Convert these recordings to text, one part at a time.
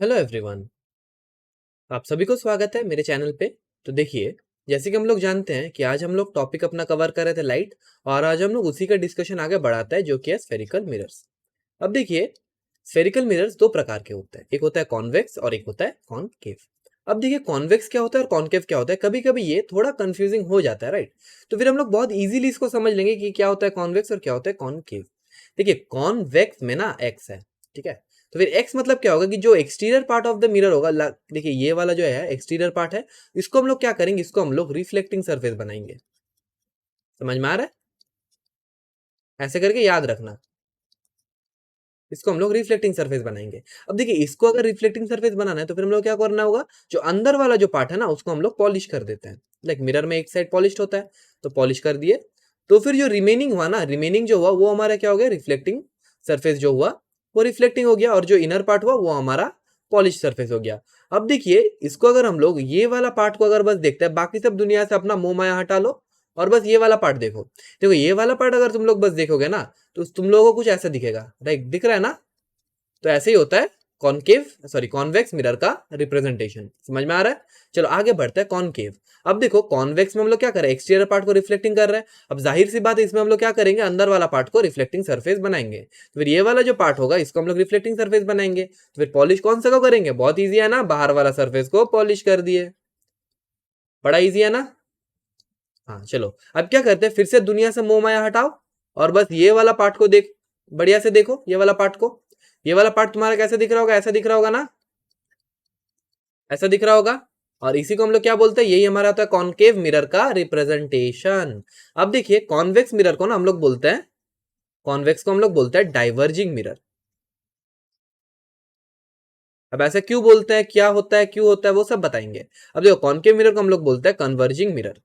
Hello everyone. आप सभी को स्वागत है मेरे चैनल पे। तो देखिए, जैसे कि हम लोग जानते हैं कि आज हम लोग टॉपिक अपना कवर कर रहे थे लाइट, और आज हम लोग उसी का डिस्कशन आगे बढ़ाते हैं जो कि है स्फेरिकल मिरर्स। अब देखिए, स्फेरिकल मिरर्स दो प्रकार के होते हैं, एक होता है कॉन्वेक्स और एक होता है कॉनकेव। अब देखिए, कॉन्वेक्स क्या होता है और कॉनकेव क्या होता है, कभी कभी ये थोड़ा कंफ्यूजिंग हो जाता है, राइट। तो फिर हम लोग बहुत इजीली इसको समझ लेंगे कि क्या होता है कॉन्वेक्स और क्या होता है कॉनकेव। देखिए, कॉन्वेक्स में ना एक्स है, ठीक है। तो फिर एक्स मतलब क्या होगा कि जो exterior part of the mirror होगा, देखिए ये वाला जो है एक्सटीरियर पार्ट है, इसको हम लोग क्या करेंगे, इसको हम लोग रिफ्लेक्टिंग सरफेस बनाएंगे। समझ में आ रहा है? ऐसे करके याद रखना, इसको हम लोग रिफ्लेक्टिंग सरफेस बनाएंगे। अब देखिए, इसको अगर रिफ्लेक्टिंग सरफेस बनाना है तो फिर हम लोग क्या करना होगा, जो अंदर वाला जो पार्ट है ना उसको हम लोग पॉलिश कर देते हैं। लाइक मिरर में एक साइड पॉलिश होता है, तो पॉलिश कर दिए। तो फिर जो रिमेनिंग हुआ ना, रिमेनिंग जो हुआ वो हमारा क्या हो गया, रिफ्लेक्टिंग सरफेस जो हुआ वो रिफ्लेक्टिंग हो गया, और जो इनर पार्ट हुआ वो हमारा पॉलिश सरफेस हो गया। अब देखिए, इसको अगर हम लोग ये वाला पार्ट को अगर बस देखते हैं, बाकी सब दुनिया से अपना मोह माया हटा लो और बस ये वाला पार्ट देखो। देखो, ये वाला पार्ट अगर तुम लोग बस देखोगे ना, तो तुम लोगों को कुछ ऐसा दिखेगा, राइट, दिख रहा है ना। तो ऐसे ही होता है कॉनकेव सॉरी कॉन्वेक्स मिरर का रिप्रेजेंटेशन। समझ में आ रहा है? चलो आगे बढ़ते हैं कॉनकेव। अब देखो, कॉन्वेक्स में हम लोग क्या कर रहे हैं, एक्सटीरियर पार्ट को रिफ्लेक्टिंग कर रहे हैं। अब जाहिर सी बात है, इसमें हम लोग क्या करेंगे, अंदर वाला पार्ट को रिफ्लेक्टिंग सरफेस बनाएंगे। तो फिर ये वाला जो पार्ट होगा इसको हम लोग रिफ्लेक्टिंग सरफेस बनाएंगे। तो फिर पॉलिश कौन सा को करेंगे, बहुत ईजी है ना, बाहर वाला सरफेस को पॉलिश कर दिए। बड़ा ईजी है ना। हाँ चलो, अब क्या करते हैं, फिर से दुनिया से मोह माया हटाओ और बस ये वाला पार्ट को देख, बढ़िया से देखो ये वाला पार्ट को। ये वाला पार्ट तुम्हारा कैसे दिख रहा होगा, ऐसा दिख रहा होगा ना, ऐसा दिख रहा होगा। और इसी को हम लोग क्या बोलते हैं, यही हमारा होता है कॉनकेव मिरर का रिप्रेजेंटेशन। अब देखिए, कॉन्वेक्स मिरर को ना हम लोग बोलते हैं, कॉन्वेक्स को हम लोग बोलते हैं डाइवर्जिंग मिरर। अब ऐसा क्यों बोलते हैं, क्या होता है, क्यों होता है, वो सब बताएंगे। अब देखो, कॉनकेव मिरर को हम लोग बोलते हैं कन्वर्जिंग मिरर।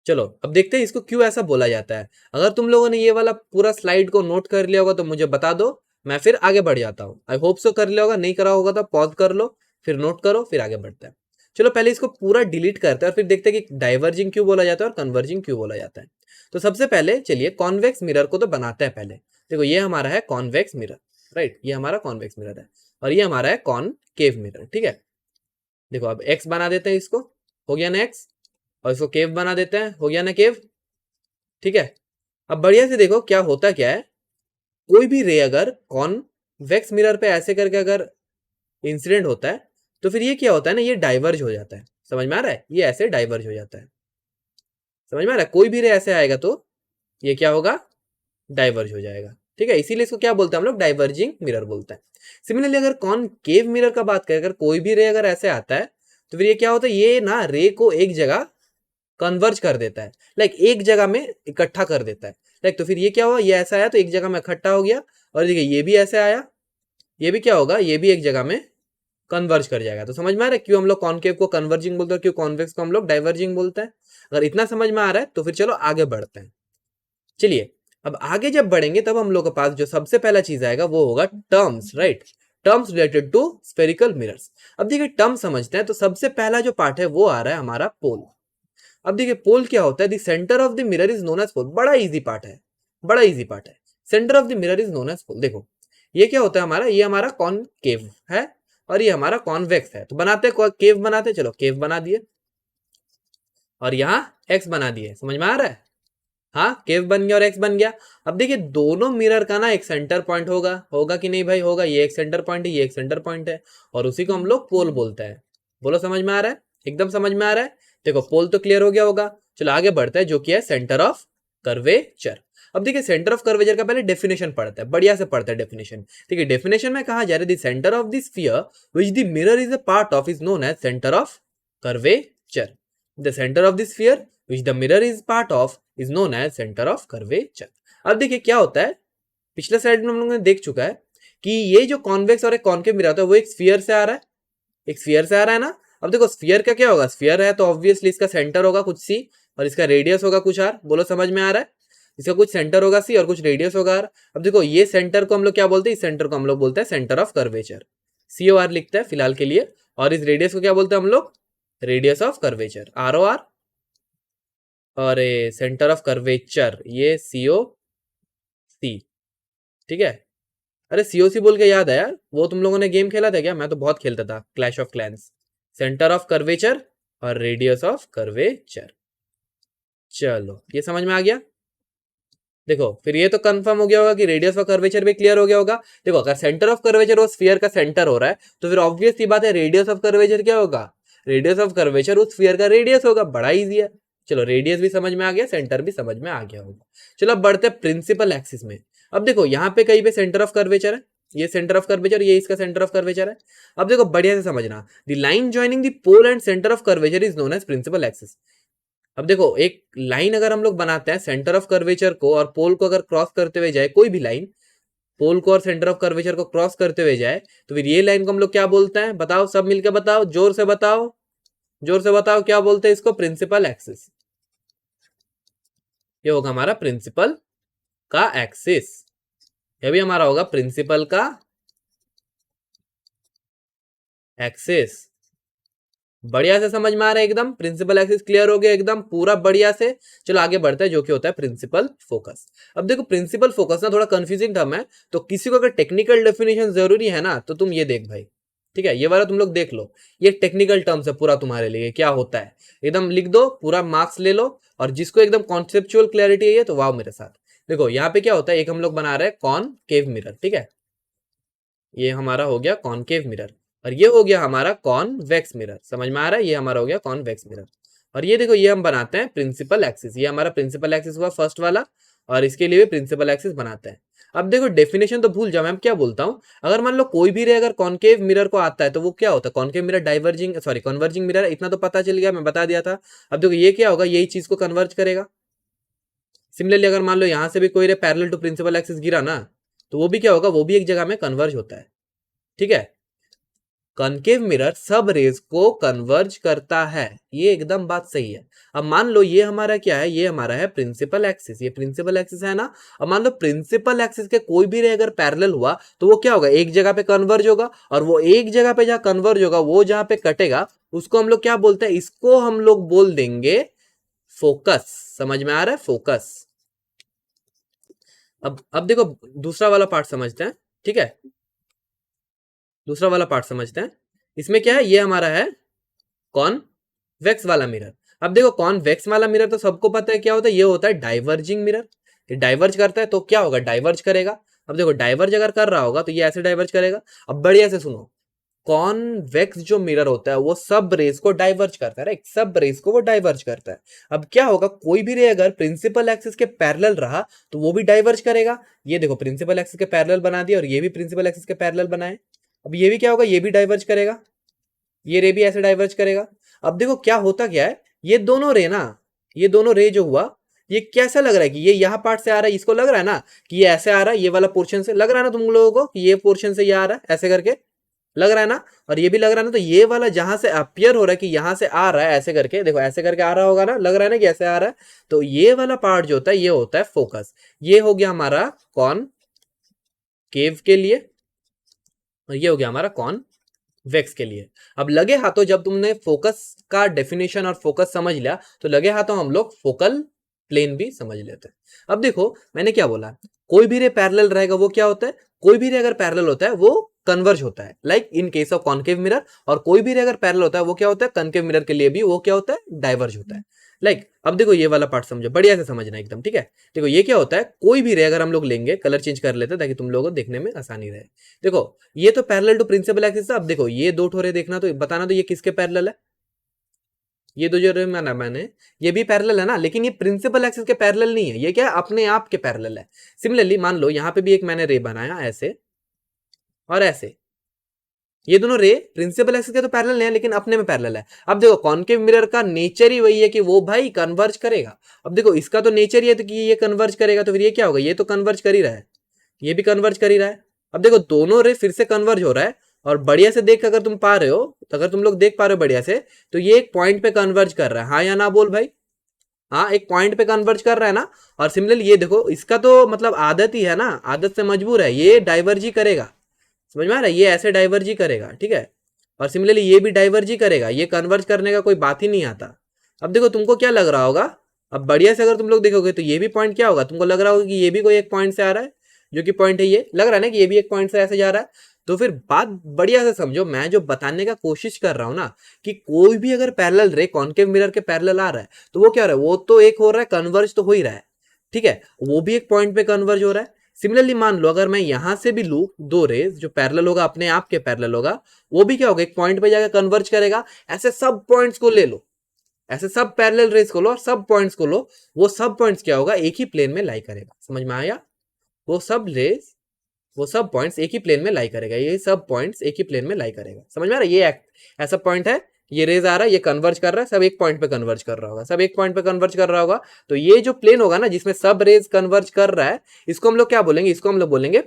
चलो अब देखते हैं इसको क्यों ऐसा बोला जाता है। अगर तुम लोगों ने ये वाला पूरा स्लाइड को नोट कर लिया होगा तो मुझे बता दो, मैं फिर आगे बढ़ जाता हूँ। आई होप सो कर लिया होगा, नहीं करा होगा तो पॉज कर लो, फिर नोट करो, फिर आगे बढ़ते हैं। चलो पहले इसको पूरा डिलीट करते हैं और फिर देखते हैं कि डाइवर्जिंग क्यों बोला जाता है और कन्वर्जिंग क्यों बोला जाता है। तो सबसे पहले चलिए कॉन्वेक्स मिरर को तो बनाते हैं पहले। देखो, ये हमारा है कॉन्वेक्स मिरर, राइट, ये हमारा कॉन्वेक्स मिरर है, और ये हमारा है कॉनकेव मिरर, ठीक है। देखो, अब एक्स बना देते हैं इसको, हो गया ना एक्स, और इसको केव बना देते हैं, हो गया ना केव, ठीक है। अब बढ़िया से देखो क्या होता क्या है, कोई भी रे अगर कॉन्वेक्स मिरर पे ऐसे करके अगर इंसिडेंट होता है तो फिर ये क्या होता है ना, ये डाइवर्ज हो जाता है। समझ में आ रहा है, ये ऐसे डाइवर्ज हो जाता है। समझ में आ रहा है, कोई भी रे ऐसे आएगा तो ये क्या होगा, डाइवर्ज हो जाएगा, ठीक है। इसीलिए इसको क्या बोलते हैं हम लोग, डाइवर्जिंग मिरर बोलते हैं। सिमिलरली अगर कॉनकेव मिरर का बात करें, अगर कोई भी रे अगर ऐसे आता है तो फिर ये क्या होता है, ये ना रे को एक जगह कन्वर्ज कर देता है, लाइक एक जगह में इकट्ठा कर देता है। लाइक तो फिर ये क्या हुआ, ये ऐसा आया तो एक जगह में इकट्ठा हो गया, और देखिए ये भी ऐसे आया, ये भी क्या होगा, ये भी एक जगह में कन्वर्ज कर जाएगा। तो समझ में आ रहा है क्यों हम लोग कॉनकेव को कन्वर्जिंग बोलते हैं, क्यों कॉन्वेक्स को हम लोग डाइवर्जिंग बोलते हैं। अगर इतना समझ में आ रहा है तो फिर चलो आगे बढ़ते हैं। चलिए, अब आगे जब बढ़ेंगे तब हम लोग के पास जो सबसे पहला चीज आएगा वो होगा terms, right, terms related to spherical mirrors. अब देखिए, टर्म समझते हैं, तो सबसे पहला जो पार्ट है वो आ रहा है हमारा पोल। अब देखिए, पोल क्या होता है, the centre of the mirror is known as pole. बड़ा इजी पार्ट है, बड़ा इजी पार्ट है। Centre of the mirror is known as pole. देखो, ये क्या होता है हमारा, ये हमारा कॉनकेव है और ये हमारा कॉन्वेक्स है। तो बनाते हैं केव, बनाते हैं, चलो केव बना दिए, और यहाँ एक्स बना दिए। समझ में आ रहा है, हाँ केव बन गया और एक्स बन गया। अब देखिए, दोनों मिरर का ना एक सेंटर पॉइंट होगा, होगा कि नहीं भाई, होगा। ये एक सेंटर पॉइंट है, ये एक सेंटर पॉइंट है, और उसी को हम लोग पोल बोलते हैं। बोलो, समझ में आ रहा है, एकदम समझ में आ रहा है। देखो, पोल तो क्लियर हो गया होगा। चलो आगे बढ़ते हैं, जो कि है सेंटर ऑफ कर्वेचर। अब देखिए, सेंटर ऑफ कर्वेचर का पहले डेफिनेशन पढ़ते हैं, बढ़िया से पढ़ते हैं डेफिनेशन। देखिए, डेफिनेशन में कहा जा रहा है, the centre of the sphere which the mirror is a part of is known as centre of curvature. The centre of the sphere which the mirror is part of is known as center of curvature। अब देखिए क्या होता है, पिछले slide में हम लोगों ने देख चुका है कि ये जो कॉन्वेक्स और एक कॉनकेव मिरर होता है वो एक स्फीयर से आ रहा है, एक स्फीयर से आ रहा है ना। अब देखो, स्फीयर का क्या होगा, स्फीयर है तो ऑब्वियसली इसका सेंटर होगा कुछ सी, और इसका रेडियस होगा कुछ आर। बोलो, समझ में आ रहा है, इसका कुछ सेंटर होगा सी और कुछ रेडियस होगा आर। अब देखो, ये सेंटर को हम लोग क्या बोलते हैं, इस सेंटर को हम लोग बोलते हैं centre of curvature, C O R लिखते हैं फिलहाल के लिए। और इस रेडियस को क्या बोलते हैं हम लोग, radius of curvature, R O R. और सेंटर ऑफ कर्वेचर ये सी ओ सी, ठीक है। अरे सीओसी बोल के याद है यार, वो तुम लोगों ने गेम खेला था क्या? मैं तो बहुत खेलता था, clash of clans. Centre of curvature और रेडियस ऑफ कर्वेचर। चलो ये समझ में आ गया। देखो फिर ये तो कंफर्म हो गया होगा कि रेडियस ऑफ कर्वेचर भी क्लियर हो गया होगा। देखो अगर सेंटर ऑफ कर्वेचर वो स्फीयर का सेंटर हो रहा है तो फिर ऑब्वियस सी बात है रेडियस ऑफ कर्वेचर क्या होगा? रेडियस ऑफ कर्वेचर उस स्फीयर का रेडियस होगा। बड़ा इजी है। चलो रेडियस भी समझ में आ गया, सेंटर भी समझ में आ गया होगा। चलो अब बढ़ते हैं प्रिंसिपल एक्सिस में। अब देखो यहाँ पे कहीं पे सेंटर ऑफ कर्वेचर है, ये सेंटर ऑफ कर्वेचर, ये इसका सेंटर ऑफ कर्वेचर है। अब देखो बढ़िया से समझना, the line joining the pole and centre of curvature is known as principal axis. अब देखो एक लाइन अगर हम लोग बनाते हैं सेंटर ऑफ कर्वेचर को और पोल को अगर क्रॉस करते हुए जाए, कोई भी लाइन पोल को और सेंटर ऑफ कर्वेचर को क्रॉस करते हुए जाए, तो फिर ये लाइन को हम लोग क्या बोलते हैं? बताओ, सब मिलकर बताओ, जोर से बताओ, जोर से बताओ, क्या बोलते हैं इसको? Principal axis. ये होगा हमारा प्रिंसिपल का एक्सिस। ये भी हमारा होगा प्रिंसिपल का एक्सिस। बढ़िया से समझ में आ रहा है एकदम? प्रिंसिपल एक्सिस क्लियर हो गया एकदम पूरा बढ़िया से। चलो आगे बढ़ते हैं, जो कि होता है प्रिंसिपल फोकस। अब देखो प्रिंसिपल फोकस ना थोड़ा कंफ्यूजिंग टर्म है, तो किसी को अगर टेक्निकल डेफिनेशन जरूरी है ना तो तुम ये देख भाई, ठीक है, ये वाला तुम लोग देख लो। ये टेक्निकल टर्म्स है पूरा तुम्हारे लिए, क्या होता है एकदम लिख दो, पूरा मार्क्स ले लो। और जिसको एकदम कॉन्सेप्चुअल क्लैरिटी है तो वाह मेरे साथ। देखो यहाँ पे क्या होता है, एक हम लोग बना रहे हैं कॉनकेव मिरर, ठीक है, ये हमारा हो गया कॉनकेव मिरर। और ये हो गया हमारा कॉन्वेक्स मिरर। समझ में आ रहा है? ये हमारा हो गया कॉन्वेक्स मिरर। और ये देखो ये हम बनाते हैं प्रिंसिपल एक्सिस। ये हमारा प्रिंसिपल एक्सिस हुआ फर्स्ट वाला, और इसके लिए भी प्रिंसिपल एक्सिस बनाते हैं। अब देखो डेफिनेशन तो भूल जाओ, मैं क्या बोलता हूँ, अगर मान लो कोई भी रे अगर कॉनकेव मिरर को आता है तो वो क्या होता है? Concave mirror diverging, sorry converging mirror, इतना तो पता चल गया, मैं बता दिया था। अब देखो ये क्या होगा, यही चीज को कन्वर्ज करेगा। सिमिलरली अगर मान लो यहाँ से भी कोई ray parallel to principal axis गिरा ना, तो वो भी क्या होगा, वो भी एक जगह में कन्वर्ज होता है, ठीक है। कॉनकेव मिरर सब रेज को कन्वर्ज करता है, ये एकदम बात सही है। अब मान लो ये हमारा क्या है, ये हमारा है प्रिंसिपल एक्सिस, ये प्रिंसिपल एक्सिस है ना। अब मान लो प्रिंसिपल एक्सिस के कोई भी रे अगर पैरेलल हुआ तो वो क्या होगा, एक जगह पे कन्वर्ज होगा। और वो एक जगह पे जहां कन्वर्ज होगा, वो जहां पे कटेगा उसको हम लोग क्या बोलते हैं? इसको हम लोग बोल देंगे फोकस। समझ में आ रहा है? फोकस। अब देखो दूसरा वाला पार्ट समझते हैं, ठीक है, दूसरा वाला पार्ट समझते हैं। इसमें क्या है, ये हमारा है कॉन्वेक्स वाला मिरर। अब देखो कॉन्वेक्स वाला मिरर तो सबको पता है क्या होता है, ये होता है डाइवर्जिंग मिरर। ये डाइवर्ज करता है तो क्या होगा, डाइवर्ज करेगा। अब देखो डाइवर्ज अगर कर रहा होगा तो ये ऐसे डाइवर्ज करेगा। अब बढ़िया से सुनो, कॉन्वेक्स जो मिरर होता है वो सब रेस को डाइवर्ज करता है, राइट, सब रेस को वो डाइवर्ज करता है। अब क्या होगा, कोई भी रे अगर प्रिंसिपल एक्सिस के पैरेलल रहा तो वो भी डाइवर्ज करेगा। ये देखो प्रिंसिपल एक्सिस के पैरेलल बना दिया और ये भी प्रिंसिपल एक्सिस के पैरेलल बनाए। अब ये भी क्या होगा, ये भी डाइवर्ज करेगा, ये रे भी ऐसे डाइवर्ज करेगा। अब देखो क्या होता क्या है, ये दोनों रे ना, ये दोनों रे जो हुआ, ये कैसा लग रहा है कि ये यहाँ पार्ट से आ रहा है, इसको लग रहा है ना कि ये ऐसे आ रहा है, ये वाला पोर्शन से लग रहा है ना तुम लोगों को कि ये पोर्शन से ये आ रहा है, ऐसे करके लग रहा है ना। और ये भी लग रहा है ना, तो ये वाला जहां से अपियर हो रहा है कि यहां से आ रहा है ऐसे करके, देखो ऐसे करके आ रहा होगा ना, लग रहा है ना कि ऐसे आ रहा है, तो ये वाला पार्ट जो होता है ये होता है फोकस। ये हो गया हमारा कॉन केव के लिए, और ये हो गया हमारा कॉन वेक्स के लिए। अब लगे हाथों जब तुमने फोकस का डेफिनेशन और फोकस समझ लिया तो लगे हाथों हम लोग फोकल प्लेन भी समझ लेते हैं। अब देखो मैंने क्या बोला, कोई भी रे पैरेलल रहेगा वो क्या होता है, कोई भी रे अगर पैरेलल होता है वो कन्वर्ज होता है, like in case of concave mirror. और कोई भी रे अगर पैरेलल होता है वो क्या होता है, कॉन्केव मिरर के लिए भी वो क्या होता है, डाइवर्ज होता है। लाइक अब देखो ये वाला पार्ट समझो, बढ़िया से समझना एकदम, ठीक है। देखो ये क्या होता है, कोई भी रे अगर हम लोग लेंगे, कलर चेंज कर लेते हैं ताकि तुम लोगों को देखने में आसानी रहे। देखो ये तो पैरेलल टू प्रिंसिपल एक्सिस है। अब देखो ये दो ठोरे देखना, तो बताना तो ये किसके पैरेलल है, ये दो जो रे माना मैंने, ये भी पैरेलल है ना, लेकिन ये प्रिंसिपल एक्सिस के पैरेलल नहीं है, ये क्या है, अपने आप के पैरेलल है। सिमिलरली मान लो यहाँ पे भी एक मैंने रे बनाया ऐसे और ऐसे, ये दोनों रे प्रिंसिपल एक्सिस के तो पैरेलल है लेकिन अपने में पैरेलल है। अब देखो कॉन्केव मिरर का नेचर ही वही है कि वो भाई कन्वर्ज करेगा। अब देखो इसका तो नेचर ही है तो कि ये कन्वर्ज करेगा, तो फिर ये क्या होगा, ये तो कन्वर्ज कर ही रहा है, ये भी कन्वर्ज कर ही रहा है। अब देखो दोनों रे फिर से कन्वर्ज हो रहा है, और बढ़िया से देख अगर तुम पा रहे हो, अगर तुम लोग देख पा रहे हो बढ़िया से, तो ये एक पॉइंट पे कन्वर्ज कर रहा है, हाँ या ना बोल भाई, हाँ एक पॉइंट पे कन्वर्ज कर रहा है ना। और सिमिलरली ये देखो इसका तो मतलब आदत ही है ना, आदत से मजबूर है, ये डाइवर्ज ही करेगा। समझ में आ रहा है, ये ऐसे डाइवर्ज ही करेगा, ठीक है। और सिमिलरली ये भी डाइवर्ज ही करेगा, ये कन्वर्ज करने का कोई बात ही नहीं आता। अब देखो तुमको क्या लग रहा होगा, अब बढ़िया से अगर तुम लोग देखोगे तो ये भी पॉइंट क्या होगा, तुमको लग रहा होगा कि ये भी कोई एक पॉइंट से आ रहा है, जो कि पॉइंट है ये, लग रहा है ना कि ये भी एक पॉइंट से ऐसे जा रहा है। तो फिर बात बढ़िया से समझो, मैं जो बताने का कोशिश कर रहा हूं ना कि कोई भी अगर पैरेलल रे कॉन्केव मिरर के पैरेलल आ रहा है तो वो क्या हो रहा है, वो तो एक हो रहा है कन्वर्ज तो हो ही रहा है, ठीक है, वो भी एक पॉइंट पे कन्वर्ज हो रहा है। सिमिलरली मान लो अगर मैं यहां से भी लू दो रेज जो पैरेलल होगा अपने आप के पैरेलल होगा, वो भी क्या होगा, एक पॉइंट पे जाकर कन्वर्ज करेगा। ऐसे सब पॉइंट्स को ले लो, ऐसे सब पैरेलल रेज को लो और सब पॉइंट्स को लो, वो सब पॉइंट्स क्या होगा, एक ही प्लेन में लाई करेगा। समझ में आया? वो सब रेज, वो सब पॉइंट्स एक ही प्लेन में लाई करेगा, ये सब पॉइंट्स एक ही प्लेन में लाई करेगा। समझ में आ रहा है? ये ऐसा पॉइंट है, ये रेज आ रहा है, ये कन्वर्ज कर रहा है, सब एक पॉइंट पे कन्वर्ज कर रहा होगा, सब एक पॉइंट पे कन्वर्ज कर रहा होगा। तो ये जो प्लेन होगा ना जिसमें सब रेज कन्वर्ज कर रहा है, इसको हम लोग क्या बोलेंगे, इसको हम लोग बोलेंगे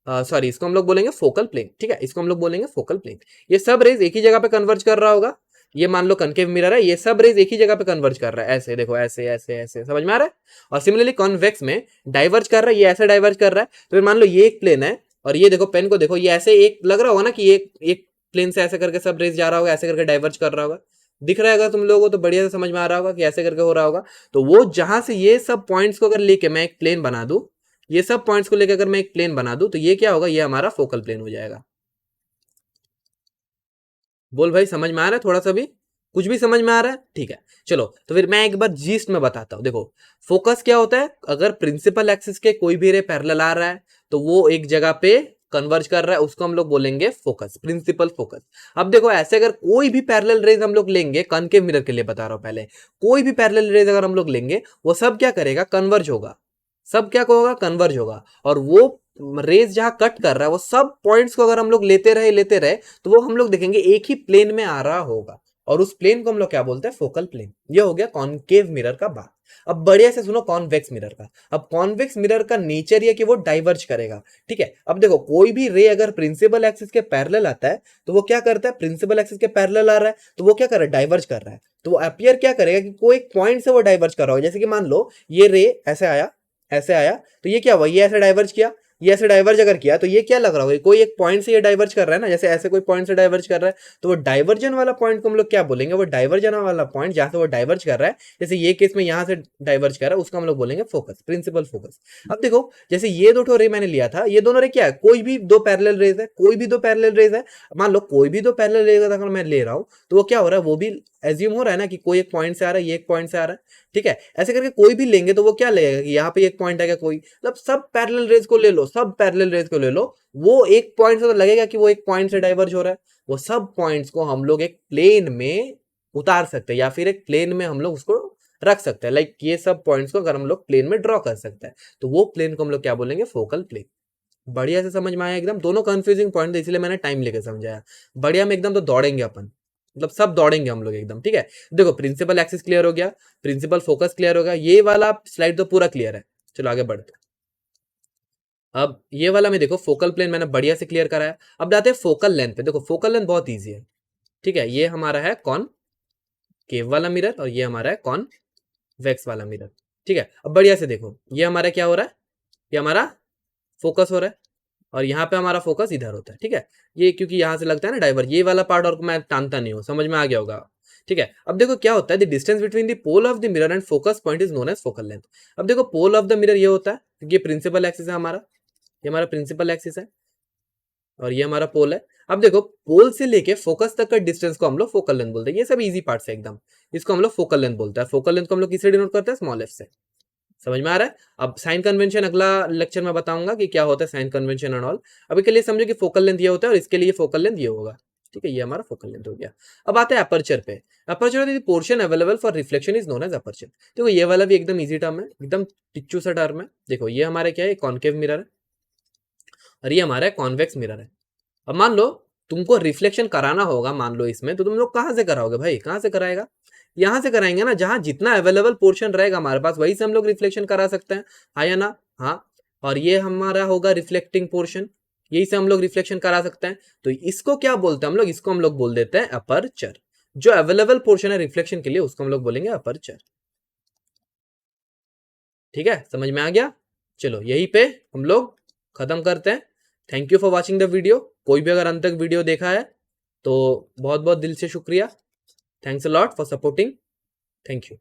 सॉरी इसको हम लोग बोलेंगे फोकल प्लेन, ठीक है, इसको हम लोग बोलेंगे फोकल प्लेन। ये सब रेज एक ही जगह पे कन्वर्ज कर रहा होगा, ये मान लो कनकेव मिरर है, ये सब रेज एक ही जगह पे कन्वर्ज कर रहा है, ऐसे देखो, ऐसे ऐसे ऐसे, समझ में आ रहा है? और सिमिलरली कॉन्वेक्स में डाइवर्ज कर रहा है, ये ऐसे डाइवर्ज कर रहा है। तो फिर मान लो ये एक प्लेन है और ये देखो पेन को देखो, ये ऐसे एक लग रहा होगा ना कि एक प्लेन से ऐसे करके सब रेज जा रहा होगा, ऐसे करके डाइवर्ज कर रहा होगा, दिख रहा है अगर तुम लोगों को तो बढ़िया से समझ में आ रहा होगा कि ऐसे करके हो रहा होगा। तो वो जहां से ये सब पॉइंट्स को अगर लेके मैं एक प्लेन बना दूं, ये सब पॉइंट्स को लेकर अगर मैं एक प्लेन बना दूं तो ये क्या होगा, ये हमारा फोकल प्लेन हो जाएगा। बोल भाई समझ में आ रहा है? थोड़ा सा भी कुछ भी समझ में आ रहा है? ठीक है, चलो तो फिर मैं एक बार जीस्ट में बताता हूं। देखो फोकस क्या होता है, अगर प्रिंसिपल एक्सिस के कोई भी रे पैरेलल आ रहा है तो वो एक जगह पे कन्वर्ज कर रहा है, उसको हम लोग बोलेंगे फोकस, प्रिंसिपल फोकस। अब देखो ऐसे अगर कोई भी पैरेलल रेज हम लोग लेंगे, कनकेव मिरर के लिए बता रहा हूं पहले, कोई भी पैरेलल रेज अगर हम लोग लेंगे वो सब क्या करेगा, कन्वर्ज होगा, सब क्या होगा, कन्वर्ज होगा। और वो रेज जहां कट कर रहा है वो सब पॉइंट्स को अगर हम लोग लेते रहे तो वो हम लोग देखेंगे एक ही प्लेन में आ रहा होगा, और उस प्लेन को हम लोग क्या बोलते हैं, फोकल प्लेन। ये हो गया कॉनकेव मिरर का बात। अब बढ़िया से सुनो कॉन्वेक्स मिरर का। अब कॉन्वेक्स मिरर का नेचर ये कि वो डाइवर्ज करेगा, ठीक है। अब देखो कोई भी रे अगर प्रिंसिपल एक्सिस के पैरेलल आता है तो वो क्या करता है, प्रिंसिपल एक्सिस के पैरेलल आ रहा है तो वो क्या कर रहा है, डाइवर्ज कर रहा है। तो वो अपियर क्या करेगा कि कोई एक पॉइंट से वो डाइवर्ज कर रहा हो। जैसे कि मान लो ये रे ऐसे आया, ऐसे आया, तो ये क्या हुआ, ये ऐसे डाइवर्ज किया, ये ऐसे डाइवर्ज अगर किया तो ये क्या लग रहा होगा, कोई एक पॉइंट से ये डाइवर्ज कर रहा है ना, जैसे ऐसे कोई पॉइंट से डाइवर्ज कर रहा है तो वो डाइवर्जन वाला पॉइंट को हम लोग क्या बोलेंगे, वो डाइवर्जन वाला पॉइंट जहां से वो डाइवर्ज कर रहा है, जैसे ये केस में यहां से डाइवर्ज कर रहा है, उसको हम लोग बोलेंगे फोकस, प्रिंसिपल फोकस। अब देखो जैसे ये दो रे मैंने लिया था, ये दोनों रे क्या है, कोई भी दो पैरेलल रेज है, कोई भी दो पैरेलल रेज है। मान लो कोई भी दो पैरेलल रेज अगर मैं ले रहा हूं तो वो क्या हो रहा है, वो भी एज्यूम हो रहा है ना कि कोई एक पॉइंट से आ रहा है, ये एक पॉइंट से आ रहा है, ठीक है। ऐसे करके कोई भी लेंगे तो वो क्या लगेगा कि यहाँ पे एक पॉइंट है, कोई मतलब सब पैरेलल रेज को ले लो, सब पैरेलल रेज को ले लो, वो एक पॉइंट से तो लगेगा कि वो एक पॉइंट से डाइवर्ज हो रहा है। वो सब पॉइंट्स को हम लोग एक प्लेन में उतार सकते हैं या फिर एक प्लेन में हम लोग उसको रख सकते हैं। लाइक ये सब पॉइंट्स को अगर हम लोग प्लेन में ड्रॉ कर सकते हैं तो वो प्लेन को हम लोग क्या बोलेंगे, फोकल प्लेन। बढ़िया से समझ में आया एकदम? दोनों कंफ्यूजिंग पॉइंट थे इसलिए मैंने टाइम लेके समझाया। बढ़िया में एकदम तो दौड़ेंगे अपन, मतलब सब दौड़ेंगे हम लोग एकदम, ठीक है। देखो प्रिंसिपल एक्सिस क्लियर हो गया, प्रिंसिपल फोकस क्लियर हो गया, ये वाला स्लाइड तो पूरा क्लियर है। चलो आगे बढ़ते। अब ये वाला में देखो फोकल प्लेन मैंने बढ़िया से क्लियर कराया। अब जाते हैं फोकल लेंथ पे। देखो फोकल लेंथ बहुत ईजी है, ठीक है। ये हमारा है कॉन केव वाला मिरर और ये हमारा है कॉन वेक्स वाला मिरर, ठीक है। अब बढ़िया से देखो ये हमारा क्या हो रहा है, ये हमारा फोकस हो रहा है और यहाँ पे हमारा फोकस इधर होता है, ठीक है। ये क्योंकि यहाँ से लगता है ना डाइवर्ज, ये वाला पार्ट और मैं टानता नहीं हूँ, समझ में आ गया होगा, ठीक है। अब देखो क्या होता है, the distance between the pole of the mirror and focus point is known as focal length. अब देखो पोल ऑफ द मिरर ये होता है क्योंकि ये प्रिंसिपल एक्सिस है हमारा, ये हमारा प्रिंसिपल एक्सिस है और ये हमारा पोल है। अब देखो पोल से लेके फोकस तक का डिस्टेंस को हम लोग फोकल लेंथ बोलते हैं। ये सब इजी पार्ट है एकदम, इसको हम लोग फोकल लेंथ बोलते हैं। फोकल लेंथ को हम लोग किससे डिनोट करते हैं, स्मॉल एफ से। समझ में आ रहा है? अब साइन कन्वेंशन अगला लेक्चर में बताऊंगा कि क्या होता है साइन कन्वेंशन एंड ऑल। अभी के लिए समझो कि फोकल लेंथ ये होता है और इसके लिए फोकल लेंथ ये होगा, ठीक है। ये हमारा फोकल लेंथ हो गया। अब आते हैं अपर्चर पे। Aperture portion available for reflection is known as aperture. देखो ये वाला भी एकदम इजी टर्म है, एकदम टिच्चू सा टर्म है। देखो ये हमारे क्या है, कॉन्केव मिरर है और ये हमारा कॉन्वेक्स मिरर है। अब मान लो तुमको रिफ्लेक्शन कराना होगा, मान लो इसमें, तो तुम लोग कहां से कराओगे भाई, कहां से कराएगा, यहां से कराएंगे ना, जहां जितना अवेलेबल पोर्शन रहेगा हमारे पास वही से हम लोग रिफ्लेक्शन करा सकते हैं, हाँ या ना? हाँ। और ये हमारा होगा रिफ्लेक्टिंग पोर्शन, यही से हम लोग रिफ्लेक्शन करा सकते हैं। तो इसको क्या बोलते हैं हम लोग, इसको हम लोग बोल देते हैं अपर्चर। जो अवेलेबल पोर्शन है रिफ्लेक्शन के लिए उसको हम लोग बोलेंगे अपर्चर, ठीक है। समझ में आ गया? चलो यही पे हम लोग खत्म करते हैं। Thank you for watching the video. कोई भी अगर अंत तक वीडियो देखा है तो बहुत बहुत दिल से शुक्रिया। Thanks a lot for supporting. Thank you.